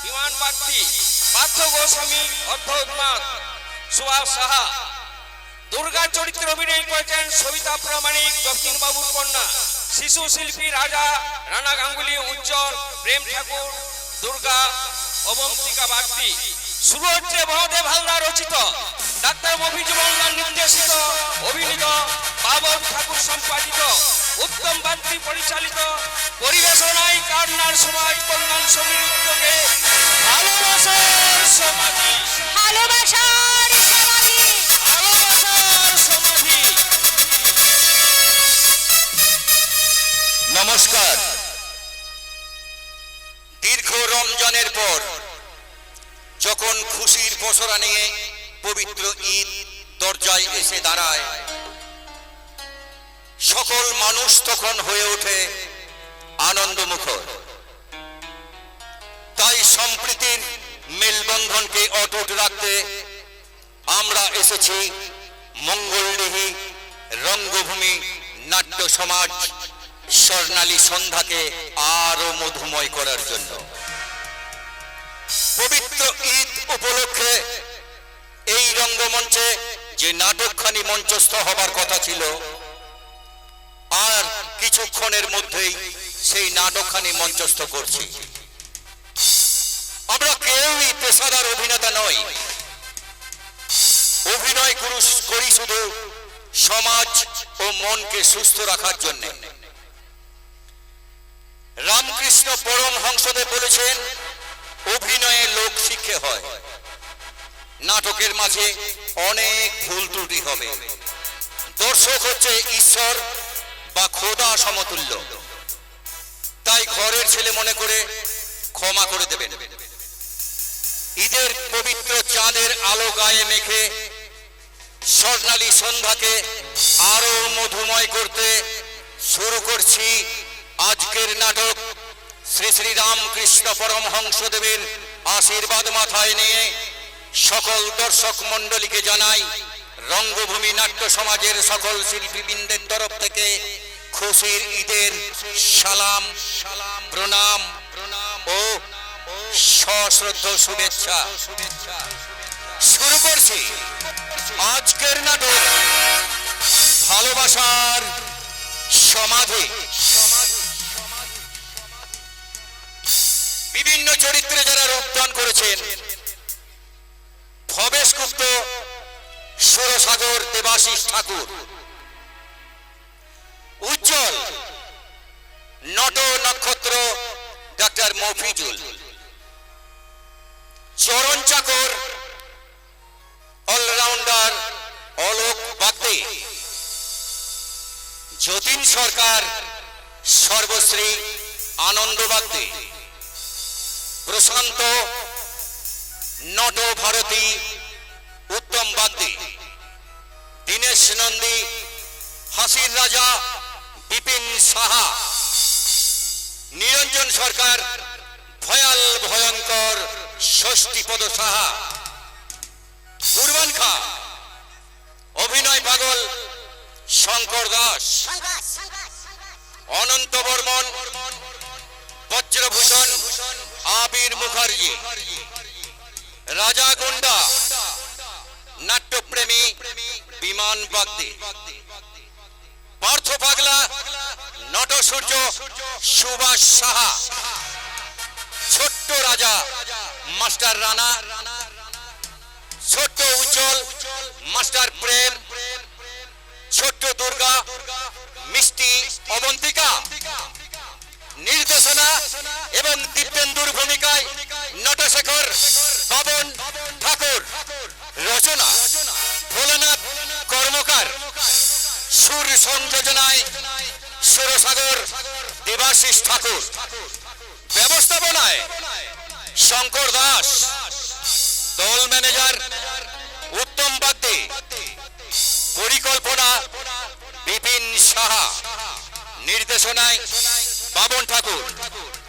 বিমান বাগদি, পার্থ গোস্বামী, অর্থ উন্মাদ, সুভাষ সাহা। দুর্গা চরিত্রে অভিনয় করেছেন সবিতা প্রামাণিক, যতীন বাবুর কন্যা। শিশু শিল্পী রাজা, রানা গাঙ্গুলি, উজ্জ্বল, প্রেম ঠাকুর, দুর্গা, অবন্তিকা বাগদি। শুরু হচ্ছে মহাদেব হালদার রচিত, ডাক্তার মফিজুল মোল্লার নির্দেশিত, অভিনীত, বাবন ঠাকুর সম্পাদিত, উত্তম বাগদি পরিচালিত, পরিবেশনায় কান্নার সমাজ কল্যাণ সমিতির উদ্যোগে ভালোবাসার সমাধি। ভালোবাসার সমাধি। ভালোবাসার সমাধি। নমস্কার। দীর্ঘ রমজানের পর যখন খুশির পসরা নিয়ে পবিত্র ঈদ দরজায় এসে দাঁড়ায়, সকল মানুষ তখন হয়ে ওঠে আনন্দমুখর। তাই সম্প্রীতির মেলবন্ধনকে অটুট রাখতে আমরা এসেছি মঙ্গলডিহি রঙ্গভূমি নাট্য সমাজ স্বর্ণালী সন্ধ্যাকে আরো মধুময় করার জন্য। পবিত্র ঈদ উপলক্ষে এই রঙ্গমঞ্চে যে নাটকখানি মঞ্চস্থ হবার কথা ছিল, আর কিছুক্ষণের মধ্যেই সেই নাটকখানি মঞ্চস্থ করছি। আমরা কেউই পেশাদার অভিনেতা নই, অভিনয় করি শুধু সমাজ ও মনকে সুস্থ রাখার জন্য। রামকৃষ্ণ পরমহংসদেব বলেছেন, অভিনয়ে লোক শিক্ষে হয়। নাটকের মাঝে অনেক ভুল ত্রুটি হবে। দর্শক হচ্ছে ঈশ্বর বা খোদা সমতুল্য। তাই ঘরের ছেলে মনে করে ক্ষমা করে দেবেন। ঈদের পবিত্র চাঁদের আলো গায়ে মেখে স্বর্ণালী সন্ধ্যাকে আরো মধুময় করতে শুরু করছি আজকের নাটক। শ্রী শ্রী রামকৃষ্ণ পরমহংসদেবের আশীর্বাদ মাথায় নিয়ে সকল দর্শক মণ্ডলীকে জানাই রঙ্গভূমি নাট্য সমাজের সকল শিল্পীবৃন্দের তরফ থেকে খুশির ঈদের সালাম, প্রণাম ও সশ্রদ্ধ শুভেচ্ছা। শুরু করছি আজকের নাটক ভালোবাসার সমাধি। বিভিন্ন চরিত্রে যারা রূপদান করেছেন, ভবেশ গুপ্ত, সুরসাগর দেবাশিস ঠাকুর, উজ্জ্বল নট নক্ষত্র ডাক্তার মফিজুল, চরণ চাকর অলরাউন্ডার অলোক বাগদি, যতীন সরকার সর্বশ্রী আনন্দ বাগদি, প্রশান্ত নট ভারতী উত্তম বাগদি, দীনেশ নন্দী হাসির রাজা বিপিন সাহা, নিরঞ্জন সরকার ভয়াল ভয়ঙ্কর ষষ্ঠীপদ সাহা, কুরবান খা অভিনয় পাগল শঙ্কর দাস, অনন্ত বর্মন বজ্রভূষণ আবির মুখার্জি, রাজা গুন্ডা নাট্যপ্রেমী বিমান বাগদি, পার্থ পাগলা নট সূর্য সুভাষ সাহা, ছোট্ট রাজা মাস্টার রানা, ছোট্ট উজ্জ্বল মাস্টার প্রেম, ছোট্ট দুর্গা মিষ্টি অবন্তিকা। নির্দেশনা এবং দিব্যেন্দুর ভূমিকায় নটশেখর বাবন ঠাকুর, রচনা ভোলানাথ কর্মকার, সুর সংযোজনায় সুরসাগর দেবাশিস ঠাকুর, ব্যবস্থাপনায় শঙ্কর দাস, দল ম্যানেজার উত্তম বাগদি, পরিকল্পনা বিপিন সাহা, নির্দেশনায় বাবন ঠাকুর,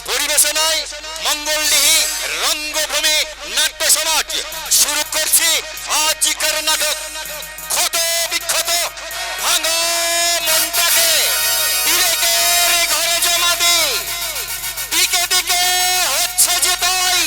পরিবেশনায় মঙ্গলডিহি রঙ্গভূমি নাট্য সমাজ। শুরু করছি আজকের নাটক ক্ষত বিক্ষত ভাঙা মনটাকে বিবেকের ঘরে জমা দি। দিকে দিকে হচ্ছে যে তাই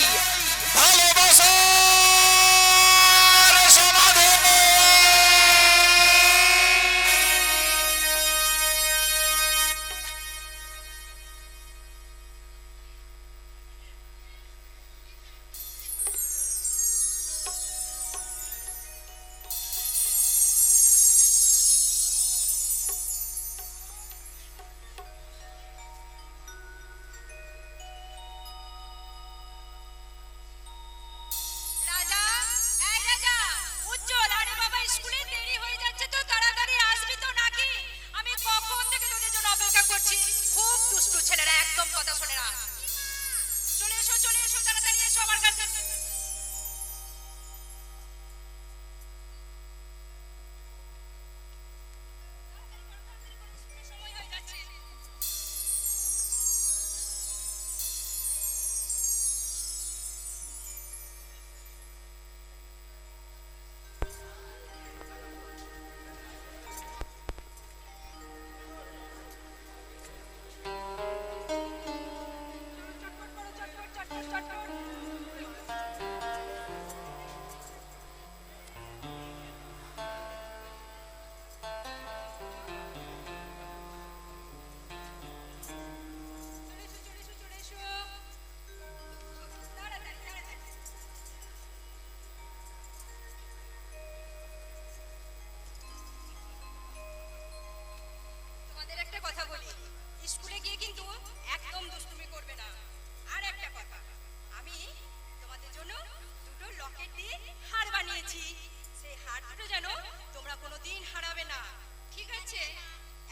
আছে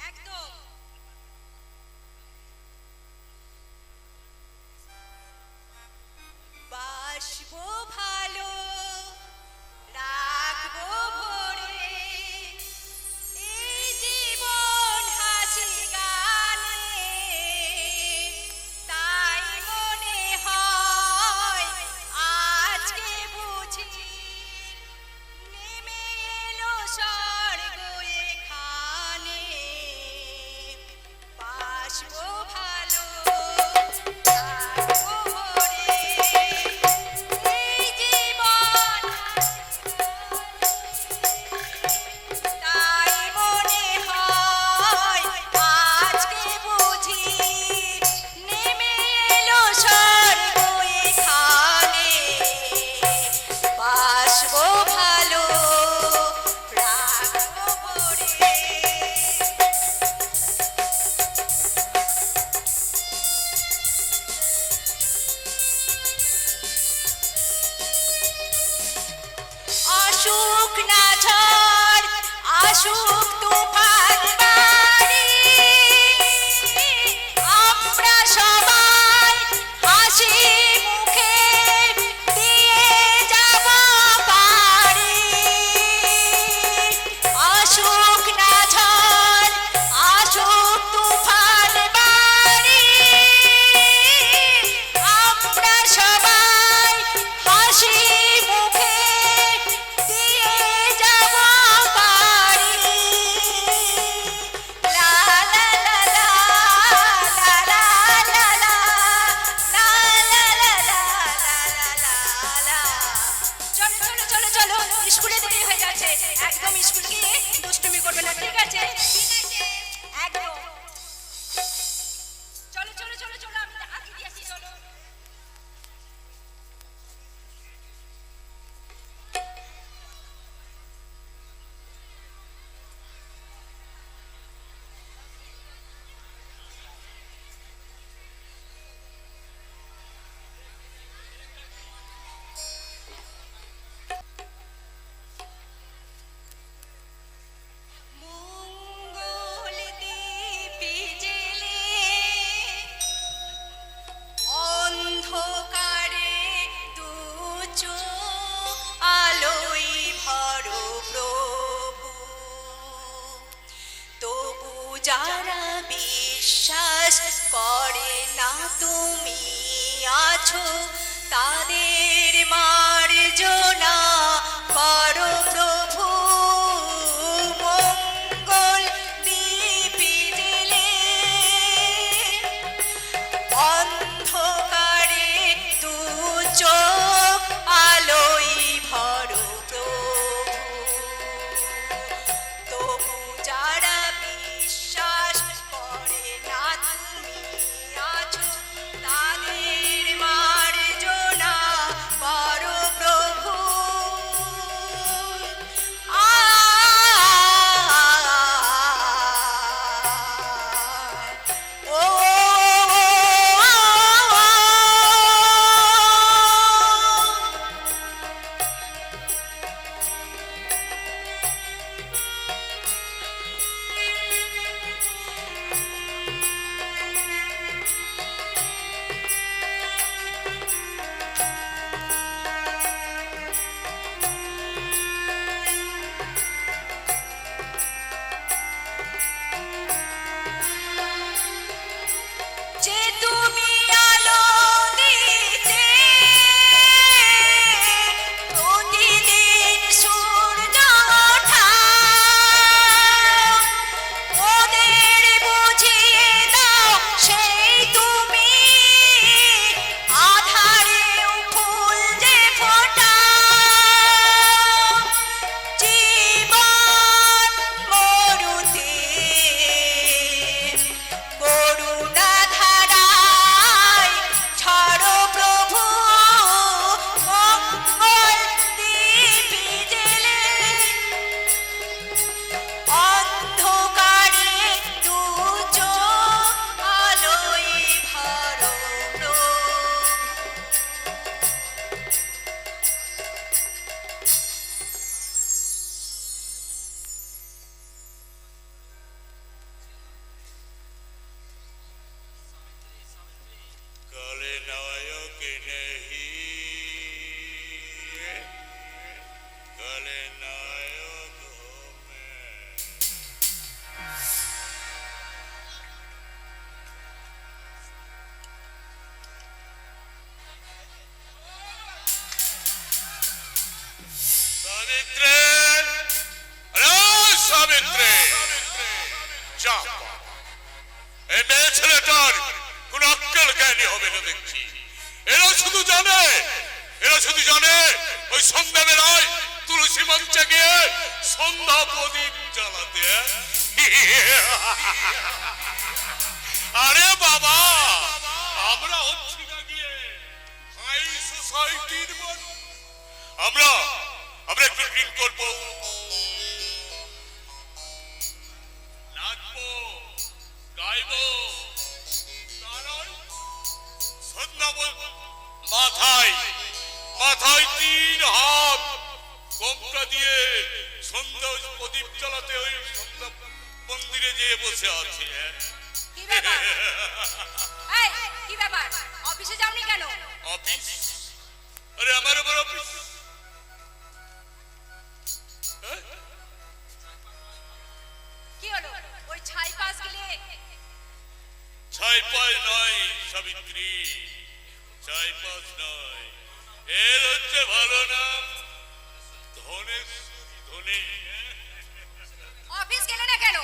একদম। বাসবো ভালো, রাখবো ভরে, এই জীবন হাসি গানে, তাই মনে হয় আজকে বুঝি নেমে এলো স্বর্গ এখানে। বাসবো ভালো, রাখবো ভরে, এই জীবন তাই মনে হয় আজকে বুঝি নেমে এলো স্বর্গ এখানে। বাসবো ভালো, রাখবো ভরে। আসুক না ঝড়, আসুক তুফান বাড়ি, আমরা সবাই হাসি মুখে দিয়ে যাব পারি। আসুক না ঝড়, আসুক তুফান বাড়ি, আমরা সবাই হাসি মুখে দিয়ে যাব পারি। লা লা লা লা, লা লা লা লা, লা লা লা লা, লা লা লা। চলো চলো চলো চলো, স্কুলে দেরি হয়ে যাচ্ছে, একদম স্কুল গিয়ে দুষ্টুমি করবে না, ঠিক আছে? একদম। চলো চলো চলো চলো, আমি আগে দিয়ে আসি, চলো। মঙ্গল দীপে জেলে অন্ধকারে দু চোখ আলোয় ভরো প্রভু। তবু যারা বিশ্বাস করে না তুমি আছো, তাদের মার্জনা করো প্রভু। মঙ্গল দীপে জেলে অন্ধকারে দু চোখ আলোয় ভরো প্রভু। তবু যারা বিশ্বাস করে না তুমি আছো, তাদের মার্জনা না দেখছি। এরা শুধু জানে ওই সন্ধ্যা বেলায় তুলসী মঞ্চে গিয়ে সন্ধ্যা প্রদীপ জ্বালাতে। আরে বাবা, আমরা হচ্ছি না গিয়ে হাই সোসাইটির মানুষ। আমরা একটু ড্রিঙ্ক করবো, নাচবো, গাইবো, মাথায় 3 হাত গোমটা দিয়ে সন্ধ্যা প্রদীপ জ্বালাতে ওই সন্ধ্যা মন্দিরে যেয়ে বসে আছে। কি ব্যাপার? এই, কি ব্যাপার? অফিসে যাওনি কেন? অফিস? আরে আমার আবার অফিস? কি হলো? ওই ছাই পাশ গেলে? ছাই পাশ নয় সাবিত্রী, ছাই পাশ নয়, এর হচ্ছে ভালো নাম ধনেশ্বরী, ধনে। অফিস গেলে না কেন?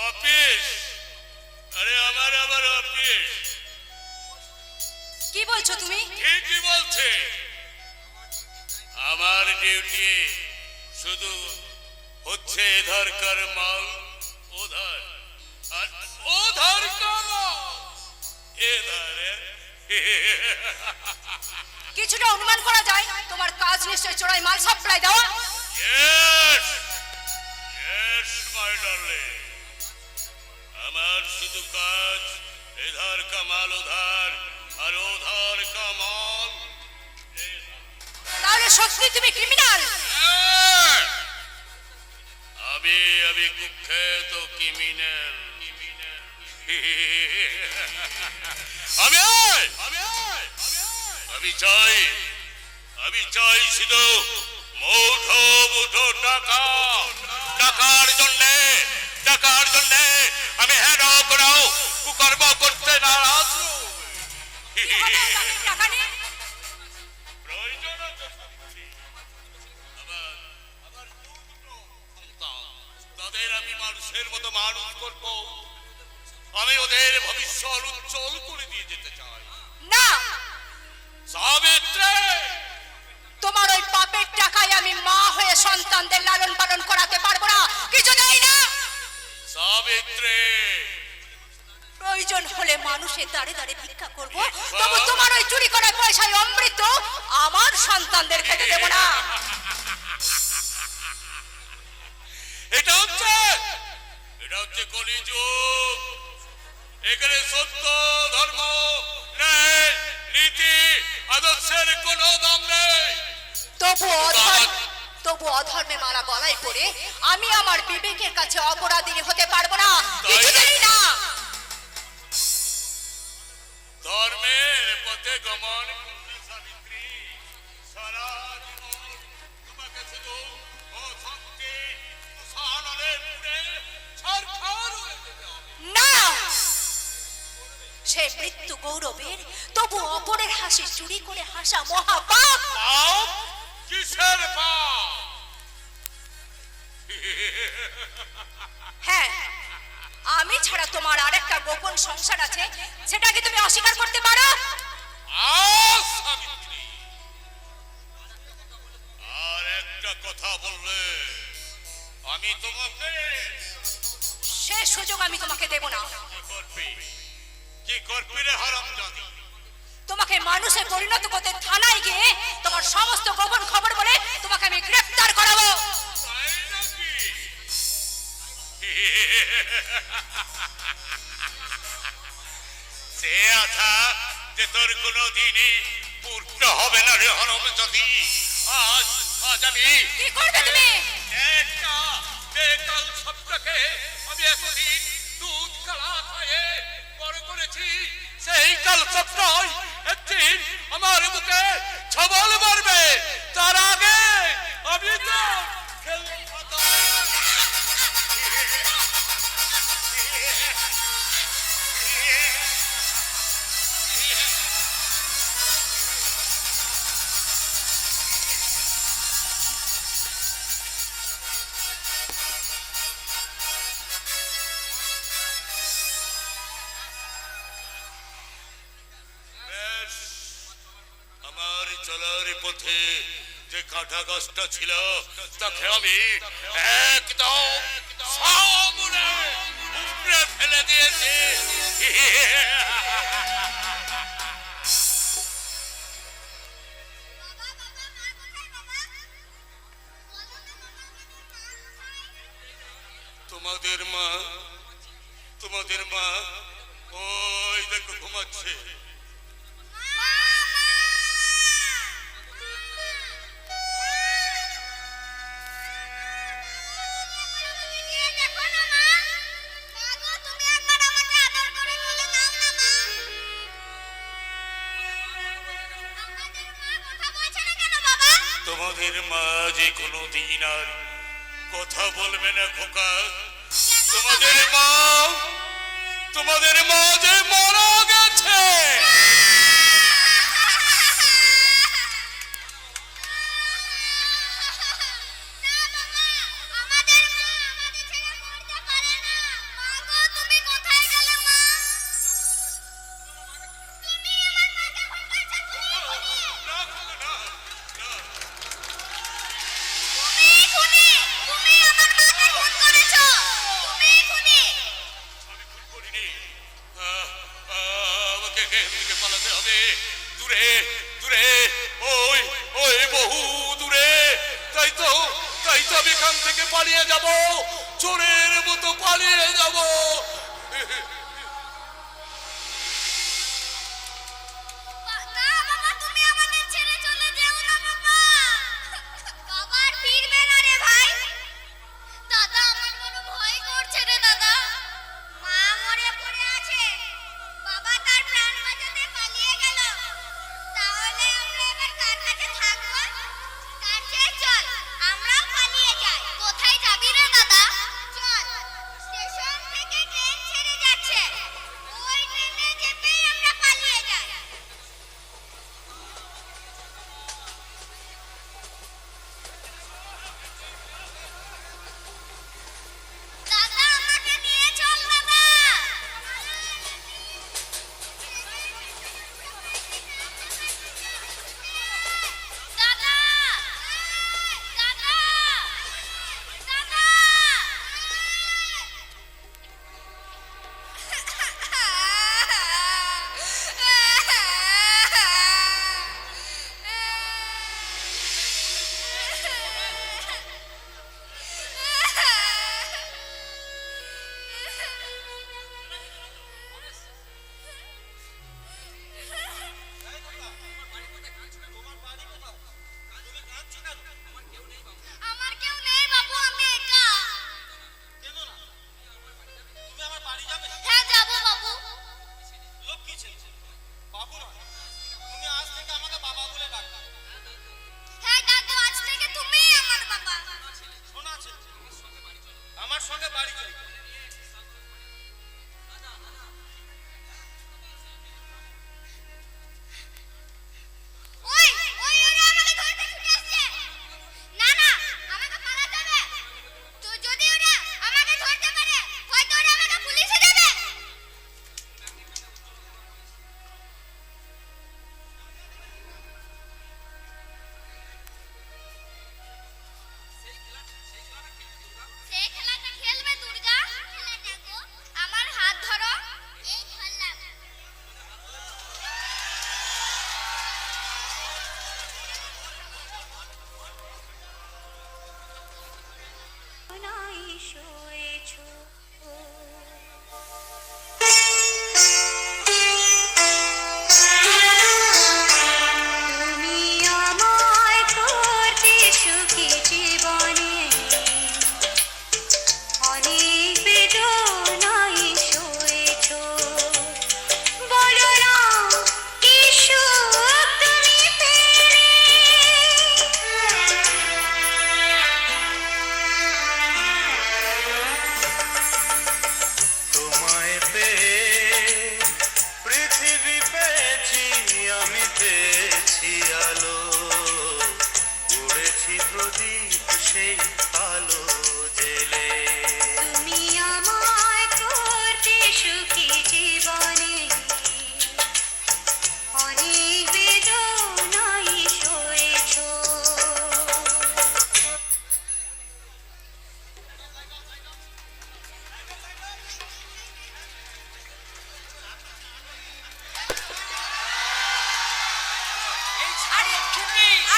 অফিস? আরে আমার আবার অফিস? কি বলছো তুমি? ঠিকই বলছে। আমার ডিউটি শুধু হচ্ছে এধার কার মাল ওধার, আর ওধার কা মাল এধারে। কিছুটা অনুমান করা যায় তোমার কাজ নিশ্চয় চোরাই মাল সাপ্লাই দেওয়া। Yes, yes, my darling. আমার শুধু কাজ এধার কা মাল ওধার, আর ওধার কা মাল এধার। তাহলে সত্যি তুমি ক্রিমিনাল? আমি কুখ্যাত ক্রিমিনাল। আমি চাই শুধু মুঠো মুঠো টাকা। টাকার জন্যে আমি হেন করাও কুকর্ম করতে নারাজ। কি হবে তাদের টাকা নিয়ে? প্রয়োজন আছে সাবিত্রী। আবার দুটো সন্তান, তাদের আমি মানুষের মতো মানুষ করব। আমি ওদের ভবিষ্যৎ উজ্জ্বল করে দিয়ে যেতে চাই। না, সাবিত্রী, তোমার ওই পাপের টাকায় আমি মা হয়ে সন্তানদের লালন পালন করাতে পারবো না, কিছুতেই না। সাবিত্রী, প্রয়োজন হলে মানুষের দাঁড়ে দাঁড়ে ভিক্ষা করবো, তবু তোমার ওই চুরি করা পয়সায় অমৃত আমার সন্তানদের খেতে দেবো না। এটা হচ্ছে কলিযুগ। এখানে সত্য, ধর্ম নেই, নীতি আদর্শের কোনো দাম নেই। তবু অধর্মে মারা গলায় পড়ে আমি আমার বিবেকের কাছে অপরাধী হতে পারবো না, কিছুতেই না। ধর্মের পথে গমন করলে সাবিত্রী, সারা জীবন তোমাকে শুধু অশান্তি অসহনে পুড়ে ছারখার হয়ে যেতে হবে। না, সে মৃত্যু গৌরবের, তবু অপরের হাসি চুরি করে হাসা মহাপাপ। পাপ? কিসের পাপ? হ্যাঁ, আমি ছাড়া তোমার আরেকটা গোপন সংসার আছে, সেটাকে তুমি অস্বীকার করতে পারো? সাবিত্রী, আর একটা কথা বললে আমি তোমাকে সে সুযোগ আমি তোমাকে দেব না। কি করবি রে হারামজাদি? তোমাকে মানুষে পরিণত করতে থানায় গিয়ে তোমার সমস্ত গোপন খবর বলে তোমাকে আমি গ্রেফতার করাবো। তাই নাকি? সে আশা যে তোর কোনোদিনই পূর্ণ হবে না রে হারামজাদি। আজ আমি কি করবে তুমি? একটা বেকাল সবটাকে আমি এতদিন দুধ কালা খাইয়ে বড় করেছি, সেই কাল সবটাই একদিন আমার বুকে ছবল মারবে। তার আগে আমি তো চলার পথে যে কাঁটা গাছটা ছিল তাকে আমি একদম সাবুনে উপড়ে ফেলে দিয়েছি। তোমাদের মা ওই দেখো ঘুমাচ্ছে। তোমাদের মা যে কোনোদিন আর কথা বলবে না খোকা। তোমাদের মা যে মারা গেছে।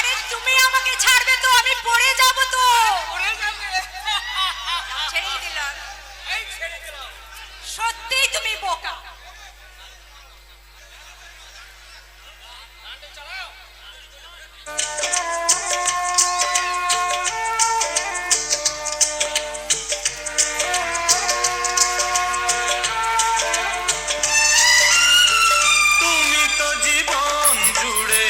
আরে তুমি আমাকে ছাড়বে তো, আমি পড়ে যাব তো। পড়ে যাবে। ছেড়ে দিলাম। এই ছেড়ে দিলাম। সত্যিই তুমি বোকা। গানটা চালাও। তুমি তো জীবন জুড়ে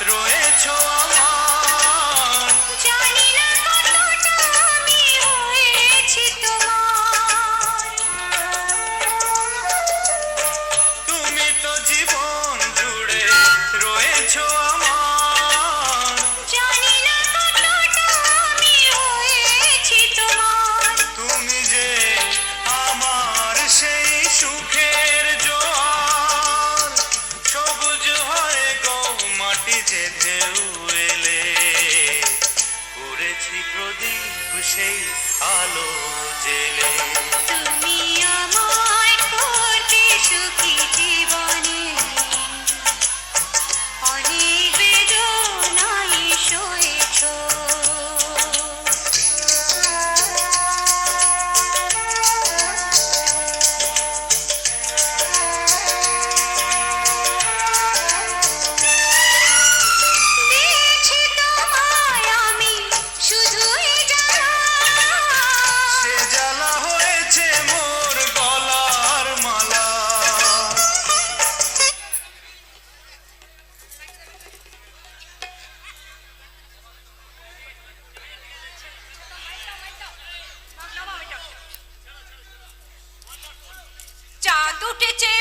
রয়েছো আমার, জানি না কতটা আমি হয়েছি তোমার। তুমি তো জীবন জুড়ে রয়েছো আমার, জানি না কতটা আমি হয়েছি তোমার। তুমি যে আমার সেই সুখের জোয়ার, সবুজ হয় গো মাটি যে ঢেউ এলে, করেছি প্রদীপ সেই আলো জেলে।